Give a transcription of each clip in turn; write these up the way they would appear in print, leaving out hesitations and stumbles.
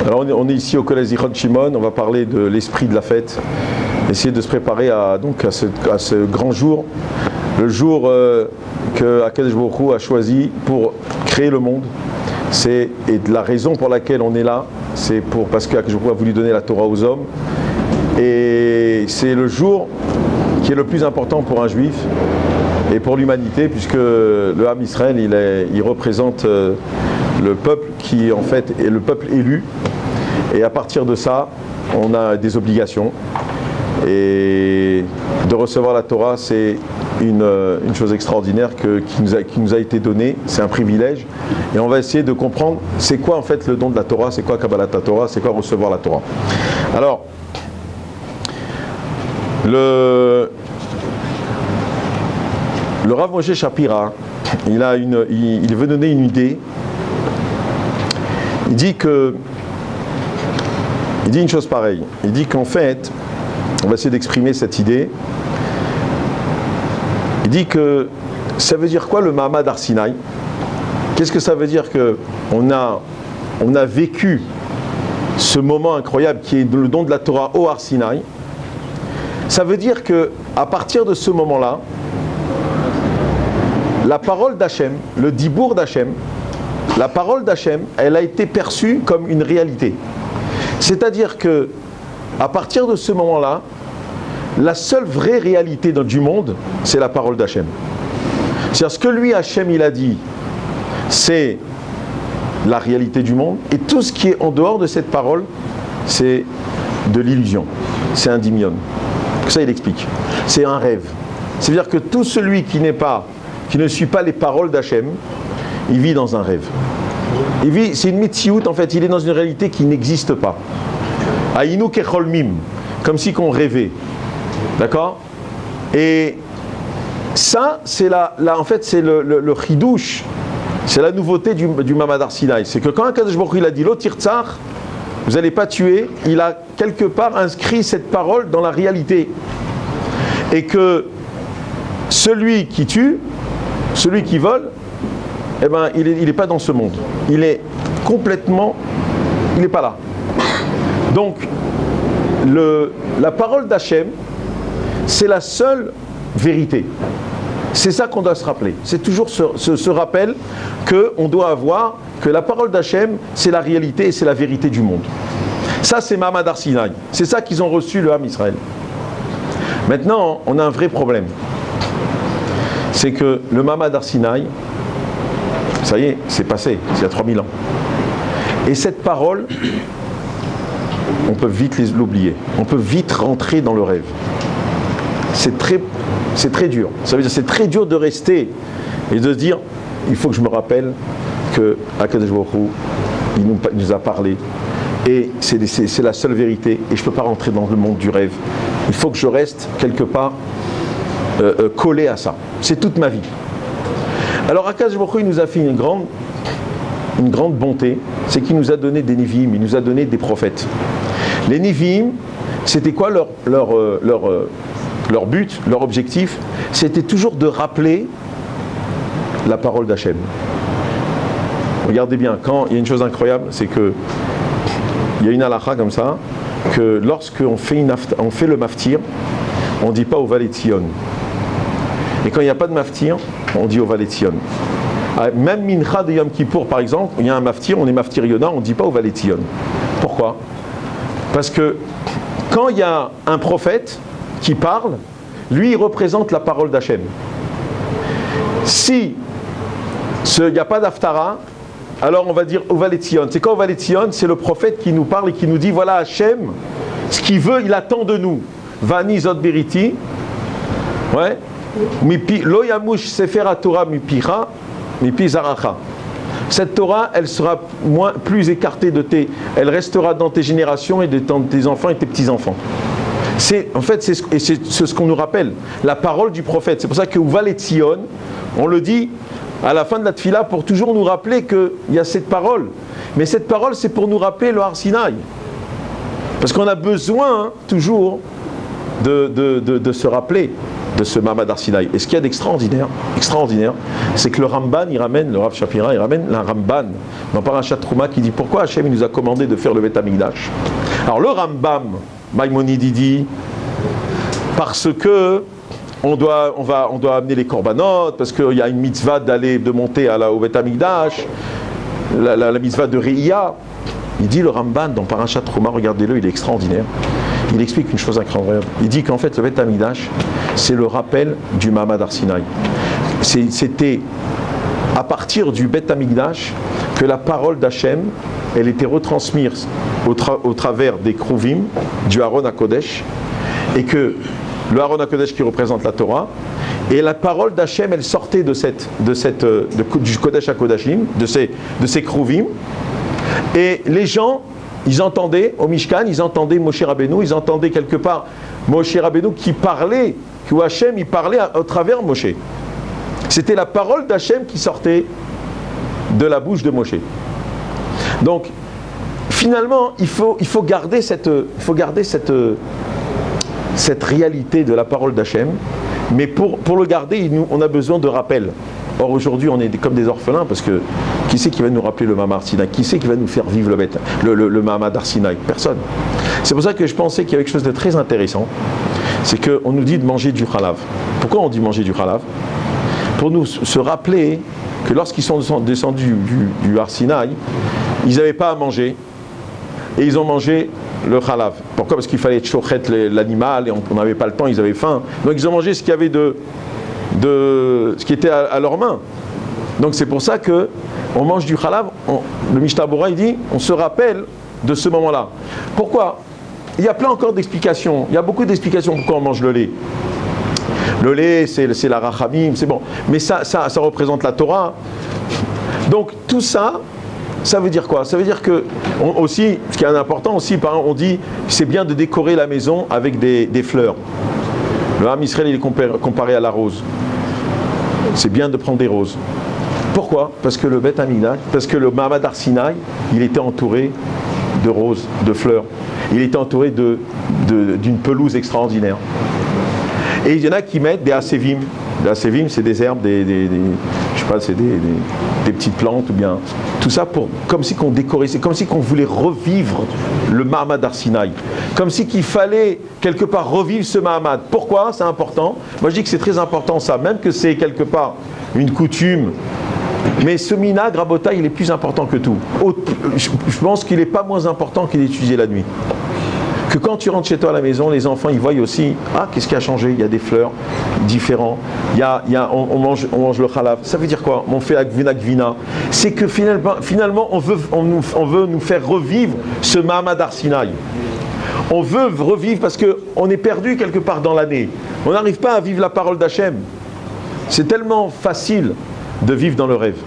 Alors on est ici au collège Zichron Shimon, on va parler de l'esprit de la fête, essayer de se préparer à ce grand jour, le jour que Akadosh Baruch Hu a choisi pour créer le monde. Et la raison pour laquelle on est là, c'est parce qu'Akadosh Baruch Hu a voulu donner la Torah aux hommes. Et c'est le jour qui est le plus important pour un juif et pour l'humanité, puisque le Ham Israël, il représente le peuple qui en fait est le peuple élu, et à partir de ça on a des obligations, et de recevoir la Torah c'est une chose extraordinaire qui nous a été donnée, c'est un privilège, et on va essayer de comprendre c'est quoi en fait le don de la Torah, c'est quoi Kabbalat Torah, c'est quoi recevoir la Torah. Alors le Rav Moshe Shapira, il veut donner une idée. Il dit une chose pareille. Il dit qu'en fait, on va essayer d'exprimer cette idée. Il dit que ça veut dire quoi le Mahamad Har Sinaï? Qu'est-ce que ça veut dire que on a vécu ce moment incroyable qui est le don de la Torah au Har Sinaï? Ça veut dire que à partir de ce moment-là, la parole d'Hachem, le dibour d'Hachem, la parole d'Hachem, elle a été perçue comme une réalité. C'est-à-dire que à partir de ce moment-là, la seule vraie réalité du monde, c'est la parole d'Hachem. C'est-à-dire ce que lui, Hachem, il a dit, c'est la réalité du monde, et tout ce qui est en dehors de cette parole, c'est de l'illusion, c'est un dimion. Ça, il explique. C'est un rêve. C'est-à-dire que tout celui qui ne suit pas les paroles d'Hachem, il vit dans un rêve. C'est une mitziout, en fait, il est dans une réalité qui n'existe pas. Aïnou kecholmim, comme si qu'on rêvait. D'accord? Et ça, c'est en fait, c'est le chidouche, c'est la nouveauté du Mahamad Har Sinaï. C'est que quand Akadosh Baruch Hu il a dit Lo tirtzach, vous n'allez pas tuer, il a quelque part inscrit cette parole dans la réalité. Et que celui qui tue, celui qui vole, eh ben, il n'est pas dans ce monde. Il est complètement, il n'est pas là. Donc, la parole d'Hachem, c'est la seule vérité. C'est ça qu'on doit se rappeler. C'est toujours ce rappel qu'on doit avoir, que la parole d'Hachem, c'est la réalité et c'est la vérité du monde. Ça, c'est Mahamad Har Sinaï. C'est ça qu'ils ont reçu le Ham Israël. Maintenant, on a un vrai problème. C'est que le Mahamad Har Sinaï, ça y est, c'est passé, c'est il y a 3000 ans. Et cette parole, on peut vite l'oublier. On peut vite rentrer dans le rêve. C'est très dur. Ça veut dire c'est très dur de rester et de se dire, il faut que je me rappelle que Akadosh Baruch Hu, il nous a parlé. Et c'est la seule vérité. Et je ne peux pas rentrer dans le monde du rêve. Il faut que je reste quelque part collé à ça. C'est toute ma vie. Alors Akadosh Baruch Hu, il nous a fait une grande bonté, c'est qu'il nous a donné des Nevi'im, il nous a donné des prophètes. Les Nevi'im, c'était quoi leur but, leur objectif? C'était toujours de rappeler la parole d'Hachem. Regardez bien, quand il y a une chose incroyable, c'est que il y a une halakha comme ça, que lorsqu'on fait le maftir, on ne dit pas au Valet Tzion. Et quand il n'y a pas de maftir, on dit au Valet Tzion. Même Mincha de Yom Kippour, par exemple, il y a un maftir, on est maftir Yona, on ne dit pas au Valet Tzion. Pourquoi? Parce que quand il y a un prophète qui parle, lui il représente la parole d'Hachem. Si il n'y a pas d'Haftara, alors on va dire au Valet Tzion. C'est quoi au Valet Tzion? C'est le prophète qui nous parle et qui nous dit voilà Hachem, ce qu'il veut, il attend de nous. Vani Zot Beriti, ouais. Lo yamush sefer Torah mipicha, mipi zaracha. Cette Torah, elle sera plus écartée elle restera dans tes générations et dans tes enfants et tes petits-enfants. C'est ce qu'on nous rappelle, la parole du prophète. C'est pour ça que Valet Tzion, on le dit à la fin de la tfila pour toujours nous rappeler qu'il y a cette parole. Mais cette parole, c'est pour nous rappeler le Har Sinaï. Parce qu'on a besoin toujours de se rappeler de ce Mahamad Har Sinaï. Et ce qu'il y a d'extraordinaire, c'est que le Ramban, le Rav Shapira, il ramène la Ramban dans Parashat Trouma qui dit pourquoi Hachem il nous a commandé de faire le Beth Amikdash. Alors le Rambam, Maïmonide dit parce que on doit amener les korbanot, parce qu'il y a une mitzvah de monter au Beth Amikdash, la mitzvah de Re'iyah. Il dit le Ramban dans Parashat Trouma, regardez-le, il est extraordinaire. Il explique une chose incroyable. Il dit qu'en fait le Beth Amikdash, c'est le rappel du Mahamad Har Sinaï. C'était à partir du Beth Amikdash que la parole d'Hachem, elle était retransmise au travers des Kruvim, du Aaron HaKodesh, et que le Aaron HaKodesh qui représente la Torah, et la parole d'Hachem, elle sortait du Kodesh HaKodashim, de ces Kruvim, et les gens, ils entendaient au Mishkan, ils entendaient Moshe Rabbeinu, ils entendaient quelque part Moshe Rabbeinu qui parlait, que Hachem il parlait au travers Moshe. C'était la parole d'Hachem qui sortait de la bouche de Moshe. Donc, finalement, il faut garder cette réalité de la parole d'Hachem, mais pour le garder, on a besoin de rappel. Or, aujourd'hui, on est comme des orphelins, parce que qui c'est qui va nous rappeler le Mahamad Har Sinaï? Qui c'est qui va nous faire vivre le Mahamad Har Sinaï? Personne. C'est pour ça que je pensais qu'il y avait quelque chose de très intéressant, c'est qu'on nous dit de manger du halav. Pourquoi on dit manger du halav? Pour nous se rappeler que lorsqu'ils sont descendus du Har Sinaï, ils n'avaient pas à manger et ils ont mangé le halav. Pourquoi? Parce qu'il fallait chochet l'animal et on n'avait pas le temps, ils avaient faim. Donc ils ont mangé ce qu'il y avait ce qui était à leurs mains. Donc c'est pour ça que on mange du halav. Le Mishnah Bora il dit on se rappelle de ce moment-là. Pourquoi? Il y a plein encore d'explications. Il y a beaucoup d'explications pourquoi on mange le lait. Le lait, c'est la rachamim, c'est bon. Mais ça représente la Torah. Donc tout ça, ça veut dire quoi? Ça veut dire que, aussi, ce qui est important aussi, par exemple, on dit c'est bien de décorer la maison avec des fleurs. Le Ham Israël, il est comparé à la rose. C'est bien de prendre des roses. Pourquoi? Parce que le Beth Amikdash, parce que le Mahamad Har Sinaï, il était entouré de roses, de fleurs. Il était entouré d'une pelouse extraordinaire. Et il y en a qui mettent des assévim. Les assévim, c'est des herbes, je sais pas, c'est des petites plantes ou bien tout ça comme si qu'on décorait, c'est comme si qu'on voulait revivre le Mahamad Har Sinaï. Comme si qu'il fallait quelque part revivre ce Mahamad. Pourquoi? C'est important. Moi je dis que c'est très important ça, même que c'est quelque part une coutume. Mais ce minag, Rabotai, il est plus important que tout. Je pense qu'il n'est pas moins important qu'il est étudié la nuit. Que quand tu rentres chez toi à la maison, les enfants ils voient aussi, qu'est-ce qui a changé? Il y a des fleurs différentes, on mange le halav. Ça veut dire quoi? On fait agvina. C'est que finalement on veut nous faire revivre ce Mahamad Har Sinaï. On veut revivre parce qu'on est perdu quelque part dans l'année. On n'arrive pas à vivre la parole d'Hachem. C'est tellement facile de vivre dans le rêve.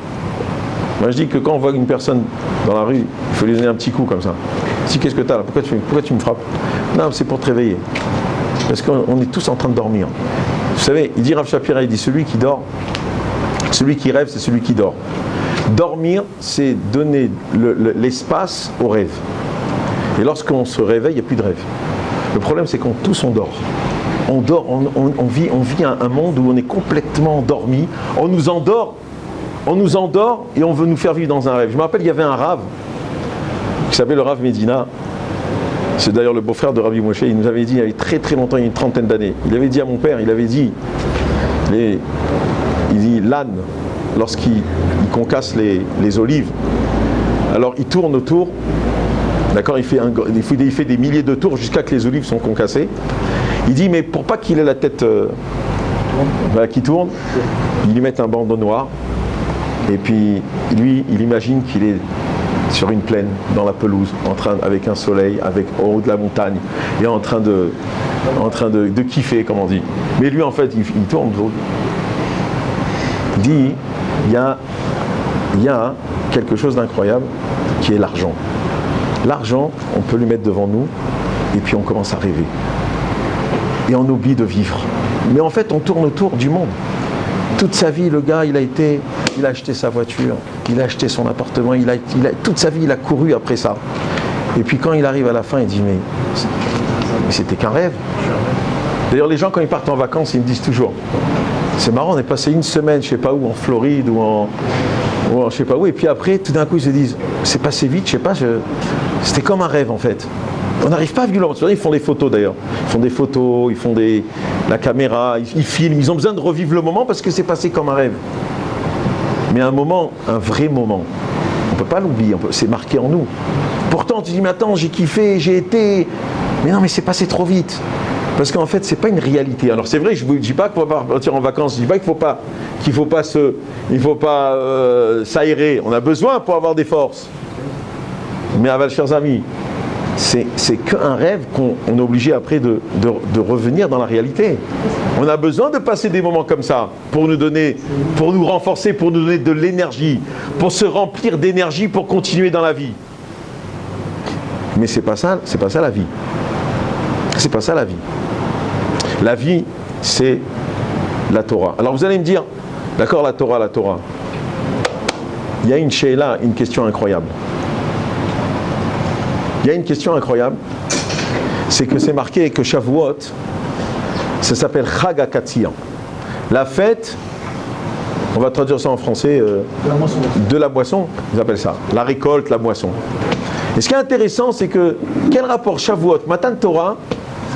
Moi je dis que quand on voit une personne dans la rue, il faut lui donner un petit coup comme ça. Si, qu'est-ce que tu as là? Pourquoi tu me frappes? Non, c'est pour te réveiller. Parce qu'on est tous en train de dormir. Vous savez, il dit Rav Shapira, il dit celui qui dort, celui qui rêve, c'est celui qui dort. Dormir, c'est donner l'espace au rêve. Et lorsqu'on se réveille, il n'y a plus de rêve. Le problème, c'est qu'on tous on dort. On vit un monde où on est complètement endormi. On nous endort et on veut nous faire vivre dans un rêve. Je me rappelle, il y avait un rave qui s'appelait le Rav Medina. C'est d'ailleurs le beau-frère de Rabbi Moshe. Il nous avait dit, il y avait très très longtemps, il y a une trentaine d'années, il avait dit à mon père, il dit l'âne, lorsqu'il concasse les olives, alors il tourne autour, d'accord, il fait des milliers de tours jusqu'à que les olives sont concassées. Il dit, mais pour pas qu'il ait la tête qui tourne, il lui met un bandeau noir, et puis lui, il imagine qu'il est sur une plaine, dans la pelouse, avec un soleil, au haut de la montagne, et en train de kiffer, comme on dit. Mais lui, en fait, il tourne. Il dit, il y a quelque chose d'incroyable, qui est l'argent. L'argent, on peut lui mettre devant nous, et puis on commence à rêver. Et on oublie de vivre. Mais en fait, on tourne autour du monde. Toute sa vie, le gars, il a acheté sa voiture, il a acheté son appartement, toute sa vie, il a couru après ça. Et puis quand il arrive à la fin, il dit, mais c'était qu'un rêve. D'ailleurs, les gens, quand ils partent en vacances, ils me disent toujours, c'est marrant, on est passé une semaine, je sais pas où, en Floride ou en je sais pas où, et puis après, tout d'un coup, ils se disent, c'est passé vite, je sais pas, c'était comme un rêve en fait. On n'arrive pas à vivre. Ils font des photos d'ailleurs. Ils font des photos, ils font la caméra, ils filment. Ils ont besoin de revivre le moment parce que c'est passé comme un rêve. Mais un moment, un vrai moment, on ne peut pas l'oublier, c'est marqué en nous. Pourtant, tu dis, mais attends, j'ai kiffé, j'ai été. Mais non, mais c'est passé trop vite. Parce qu'en fait, c'est pas une réalité. Alors c'est vrai, je ne dis pas qu'il faut pas partir en vacances, je ne dis pas qu'il faut pas s'aérer. On a besoin pour avoir des forces. Mais Aval, chers amis, c'est qu'un rêve qu'on est obligé après de revenir dans la réalité. On a besoin de passer des moments comme ça pour nous renforcer, pour nous donner de l'énergie, pour se remplir d'énergie pour continuer dans la vie. Mais c'est pas ça la vie. C'est pas ça la vie. La vie, c'est la Torah. Alors vous allez me dire, d'accord, la Torah. Il y a une question incroyable. Il y a une question incroyable, c'est que c'est marqué que Shavuot, ça s'appelle Chag HaKatzir. La fête, on va traduire ça en français, de la moisson, ils appellent ça, la récolte, la moisson. Et ce qui est intéressant, c'est que, quel rapport Shavuot, Matan Torah,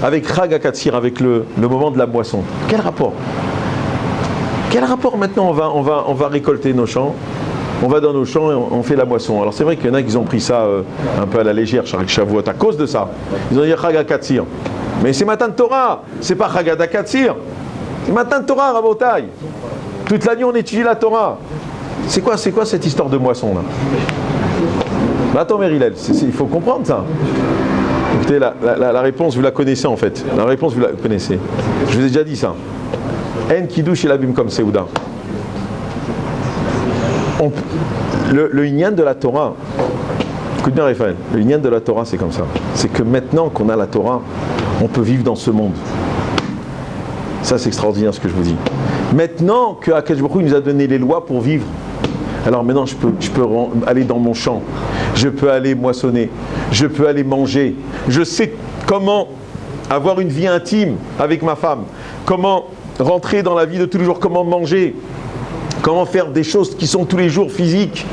avec Chag HaKatzir, avec le moment de la moisson? Quel rapport? Quel rapport maintenant on va récolter nos champs? On va dans nos champs et on fait la moisson. Alors c'est vrai qu'il y en a qui ont pris ça un peu à la légère, Shavuot, à cause de ça. Ils ont dit Chag HaKatzir. Mais c'est Matan Torah, c'est pas Chag HaKatzir. C'est Matan Torah, Rabotai. Toute la nuit on étudie la Torah. C'est quoi cette histoire de moisson là? Attends Merilel, il faut comprendre ça. Écoutez, la réponse vous la connaissez en fait. La réponse vous la connaissez. Je vous ai déjà dit ça. En Kiddush et l'abîme comme Seouda. Le Inyan de la Torah, écoute bien Raphaël, le Inyan de la Torah c'est comme ça. C'est que maintenant qu'on a la Torah, on peut vivre dans ce monde. Ça c'est extraordinaire ce que je vous dis. Maintenant que Akadosh Baruch Hu nous a donné les lois pour vivre, alors maintenant je peux aller dans mon champ, je peux aller moissonner, je peux aller manger, je sais comment avoir une vie intime avec ma femme, comment rentrer dans la vie de tous les jours, comment manger, comment faire des choses qui sont tous les jours physiques.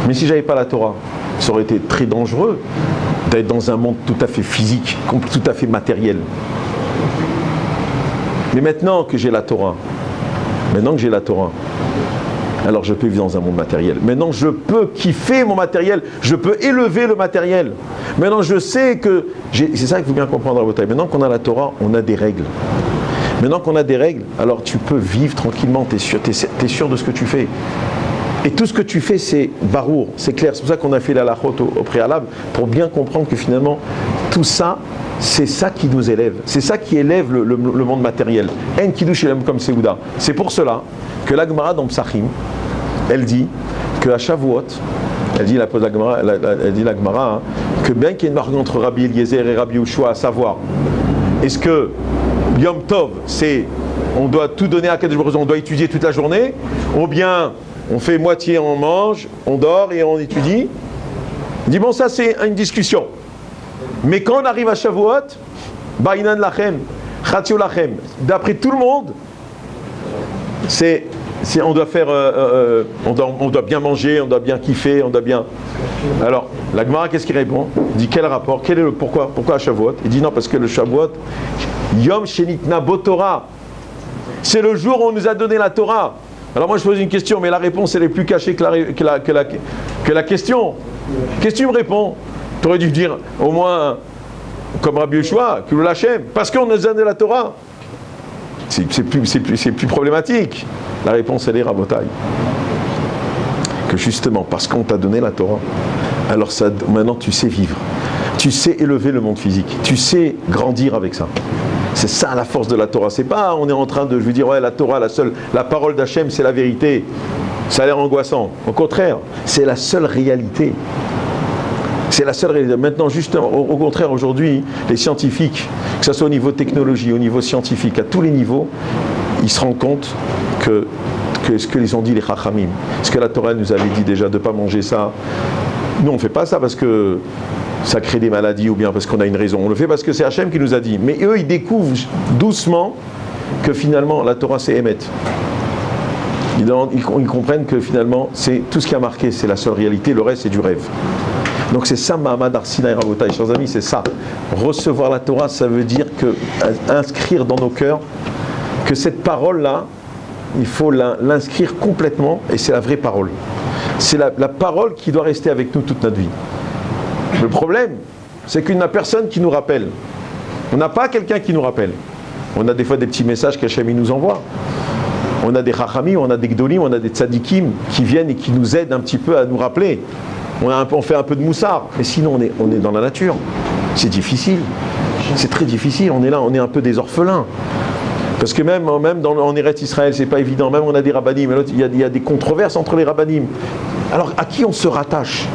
Mais si j'avais pas la Torah, ça aurait été très dangereux d'être dans un monde tout à fait physique, tout à fait matériel. Mais maintenant que j'ai la Torah, alors je peux vivre dans un monde matériel. Maintenant je peux kiffer mon matériel, je peux élever le matériel. Maintenant je sais que, c'est ça qu'il faut bien comprendre à votre taille. Maintenant qu'on a la Torah, on a des règles. Maintenant qu'on a des règles, alors tu peux vivre tranquillement, tu es sûr de ce que tu fais. Et tout ce que tu fais, c'est barour, c'est clair. C'est pour ça qu'on a fait la halachot au préalable, pour bien comprendre que finalement, tout ça, c'est ça qui nous élève. C'est ça qui élève le monde matériel. En Kiddush Elam comme Seouda. C'est pour cela que la Gemara dans Psachim, elle dit qu'à Shavuot, elle dit la Gemara, que bien qu'il y ait une marque entre Rabbi Eliezer et Rabbi Yehoshua, à savoir, est-ce que Yom Tov, c'est on doit tout donner à Kadosh Baruch Hu, on doit étudier toute la journée, ou bien on fait moitié, on mange, on dort et on étudie. Il dit bon, ça c'est une discussion. Mais quand on arrive à Shavuot, Ba'inan Lachem, Chatzio Lachem, d'après tout le monde, on doit faire, on doit bien manger, on doit bien kiffer, on doit bien. Alors, la Gemara, qu'est-ce qu'il répond? Il dit quel rapport? Quel est le pourquoi à Shavuot? Il dit non, parce que le Shavuot, Yom Shenitna Bo Torah, c'est le jour où on nous a donné la Torah. Alors moi je pose une question, mais la réponse elle est plus cachée que la question. Qu'est-ce que tu me réponds? Tu aurais dû me dire au moins comme Rabbi Yehoshua, que nous l'Hachem, parce qu'on nous a donné la Torah. C'est plus problématique. La réponse elle est Rabotai. Que justement parce qu'on t'a donné la Torah, alors ça, maintenant tu sais vivre. Tu sais élever le monde physique. Tu sais grandir avec ça. C'est ça la force de la Torah. C'est pas on est en train de, je veux dire, ouais, la Torah, la parole d'Hachem, c'est la vérité. Ça a l'air angoissant. Au contraire, c'est la seule réalité. C'est la seule réalité. Maintenant, justement, au contraire, aujourd'hui, les scientifiques, que ce soit au niveau technologie, au niveau scientifique, à tous les niveaux, ils se rendent compte que ce que les ont dit les Chachamim, ce que la Torah nous avait dit déjà de ne pas manger ça. Nous, on ne fait pas ça parce que ça crée des maladies ou bien parce qu'on a une raison. On le fait parce que c'est Hachem qui nous a dit. Mais eux, ils découvrent doucement que finalement la Torah c'est Emet. Ils comprennent que finalement c'est tout ce qui a marqué, c'est la seule réalité, le reste c'est du rêve. Donc c'est ça Mahamad Har Sinai Rabotai, chers amis, c'est ça. Recevoir la Torah, ça veut dire que inscrire dans nos cœurs que cette parole-là, il faut l'inscrire complètement, et c'est la vraie parole. C'est la parole qui doit rester avec nous toute notre vie. Le problème, c'est qu'il n'y a personne qui nous rappelle. On n'a pas quelqu'un qui nous rappelle. On a des fois des petits messages qu'Hachem nous envoie. On a des chachamim, on a des gdolim, on a des tzadikim qui viennent et qui nous aident un petit peu à nous rappeler. On fait un peu de moussard, mais sinon on est dans la nature. C'est difficile. C'est très difficile. On est là, on est un peu des orphelins. Parce que même en Eretz Israël, c'est pas évident. Même on a des rabbanim. Il y a des controverses entre les rabbanim. Alors à qui on se rattache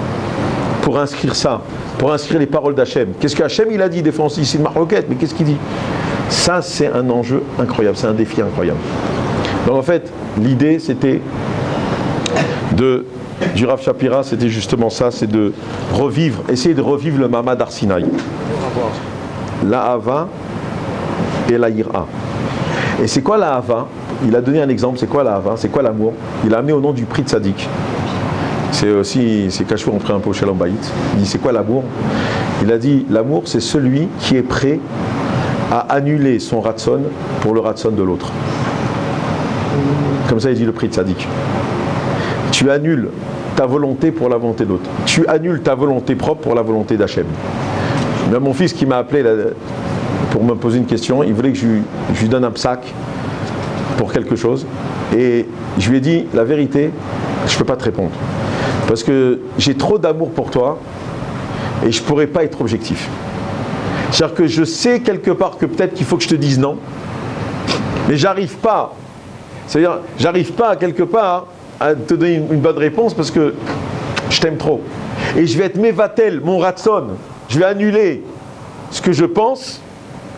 pour inscrire ça, pour inscrire les paroles d'Hachem? Qu'est-ce que Hachem il a dit? Des fois on se dit c'est une marloquette, mais qu'est-ce qu'il dit? Ça c'est un enjeu incroyable, c'est un défi incroyable. Donc en fait, l'idée c'était du Rav Shapira, c'était justement ça, c'est de essayer de revivre le Mahamad Har Sinai. La Hava et la Yira. Et c'est quoi la Hava? Il a donné un exemple, c'est quoi la Hava? C'est quoi l'amour? Il a amené au nom du prix de Tzadik. C'est Kachou, on prend un peu au Shalom Bayit. Il dit c'est quoi l'amour? Il a dit l'amour c'est celui qui est prêt à annuler son ratson pour le ratson de l'autre. Comme ça il dit le prix de Tzadik. Tu annules ta volonté pour la volonté d'autre. Tu annules ta volonté propre pour la volonté d'Hachem. Même mon fils qui m'a appelé pour me poser une question, il voulait que je lui donne un psaque pour quelque chose. Et je lui ai dit la vérité, je ne peux pas te répondre. Parce que j'ai trop d'amour pour toi et je ne pourrais pas être objectif. C'est-à-dire que je sais quelque part que peut-être qu'il faut que je te dise non, mais j'arrive pas. C'est-à-dire, j'arrive pas quelque part à te donner une bonne réponse parce que je t'aime trop. Et je vais être mévatel, mon ratson. Je vais annuler ce que je pense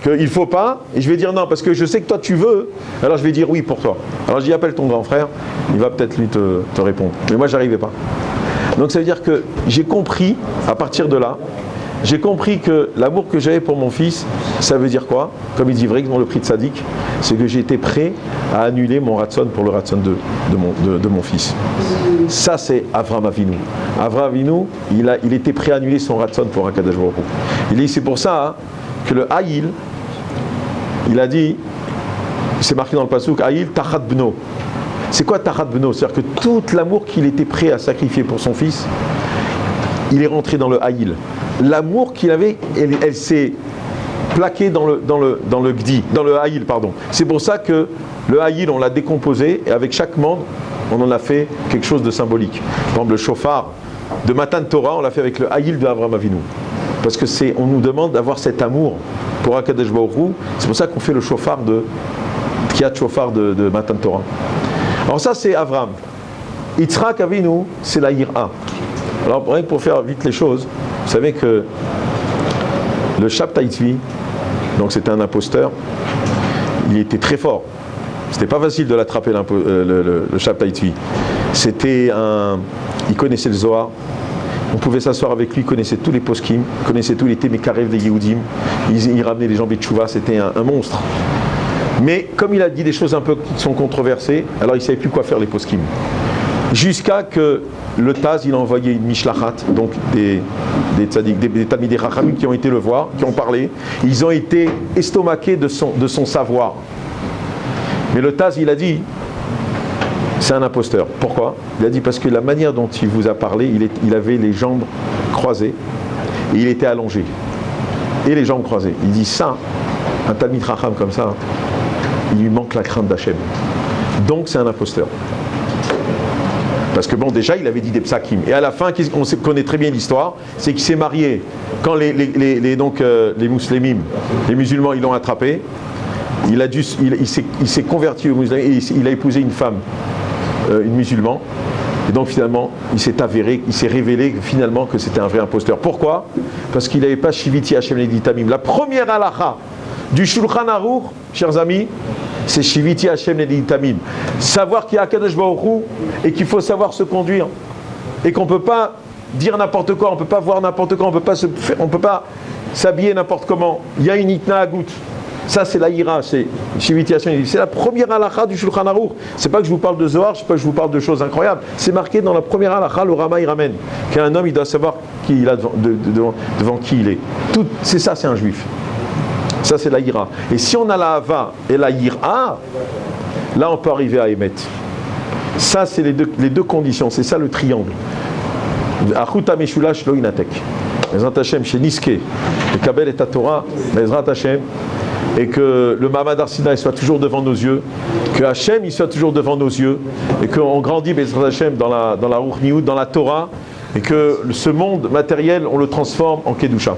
qu'il ne faut pas, et je vais dire non, parce que je sais que toi tu veux, alors je vais dire oui pour toi. Alors je dis appelle ton grand frère, il va peut-être lui te répondre. Mais moi j'arrivais pas. Donc ça veut dire que j'ai compris, à partir de là, j'ai compris que l'amour que j'avais pour mon fils, ça veut dire quoi? Comme il dit vrai dans le prix de Sadik, c'est que j'étais prêt à annuler mon ratson pour le ratson de mon fils. Ça c'est Avraham Avinu. Avraham Avinu, il était prêt à annuler son ratson pour Akadosh Baruch Hu. Il dit c'est pour ça que le Haïl, il a dit, c'est marqué dans le pasuk, Haïl Tachat Bno. C'est quoi Tachat Bno? C'est-à-dire que tout l'amour qu'il était prêt à sacrifier pour son fils, il est rentré dans le Haïl. L'amour qu'il avait, elle s'est plaquée dans le Gdi, dans le Haïl, pardon. C'est pour ça que le Haïl, on l'a décomposé, et avec chaque membre, on en a fait quelque chose de symbolique. Par exemple, le shofar de Matan Torah, on l'a fait avec le Haïl de Avraham Avinu. Parce que on nous demande d'avoir cet amour pour Akadosh Baruch Hu. C'est pour ça qu'on fait le shofar Kiat Shofar de Matan Torah. Alors ça c'est Avraham. Yitzhak Avinu, c'est la Yira. Alors rien que pour faire vite les choses, vous savez que le Shabtai Tzvi, donc c'était un imposteur, il était très fort. C'était pas facile de l'attraper le Shabtai Tzvi. Il connaissait le Zohar. On pouvait s'asseoir avec lui, il connaissait tous les poskim, il connaissait tous les témékarev des Yehudim, il ramenait les gens Betchouva, c'était un monstre. Mais comme il a dit des choses un peu qui sont controversées, alors il ne savait plus quoi faire les poskim. Jusqu'à que le Taz, il a envoyé une mishlachat, donc des Talmidei Chachamim qui ont été le voir, qui ont parlé, ils ont été estomaqués de son savoir. Mais le Taz, il a dit, c'est un imposteur. Pourquoi? Il a dit parce que la manière dont il vous a parlé, il avait les jambes croisées et il était allongé. Et les jambes croisées. Il dit ça, un Talmid Chacham comme ça, il lui manque la crainte d'Hachem. Donc c'est un imposteur. Parce que bon, déjà il avait dit des psakim. Et à la fin, on connaît très bien l'histoire, c'est qu'il s'est marié. Quand les musulmans, les musulmans, ils l'ont attrapé, il s'est converti au musulman et il a épousé une femme. Une musulmane, et donc finalement il s'est révélé finalement que c'était un vrai imposteur. Pourquoi? Parce qu'il n'avait pas Shiviti Hashem Neditamim. La première halakha du Shulchan Aruch, chers amis, c'est Shiviti Hashem Neditamim. Savoir qu'il y a Akadosh Baruch Hu et qu'il faut savoir se conduire et qu'on ne peut pas dire n'importe quoi, on ne peut pas voir n'importe quoi, on ne peut pas s'habiller n'importe comment. Il y a une itna agout. Ça, c'est la ira, c'est la première halakha du Shulchan Aruch. C'est pas que je vous parle de Zohar, c'est pas que je vous parle de choses incroyables. C'est marqué dans la première halakha, le Rama il ramène. Qu'un homme, il doit savoir qui il a devant qui il est. C'est ça, c'est un juif. Ça, c'est la ira. Et si on a la hava et la ira, là, on peut arriver à émettre. Ça, c'est les deux conditions. C'est ça le triangle. Achuta meshulash lo inatek. Bezrat Hashem chez Niske, le Kabel et ta Torah, Bezrat Hashem, et que le Mahamad Har Sinaï soit toujours devant nos yeux, que Hashem il soit toujours devant nos yeux, et qu'on grandit Bezrat Hashem dans la Ruchniut, dans la Torah, et que ce monde matériel, on le transforme en Kedusha.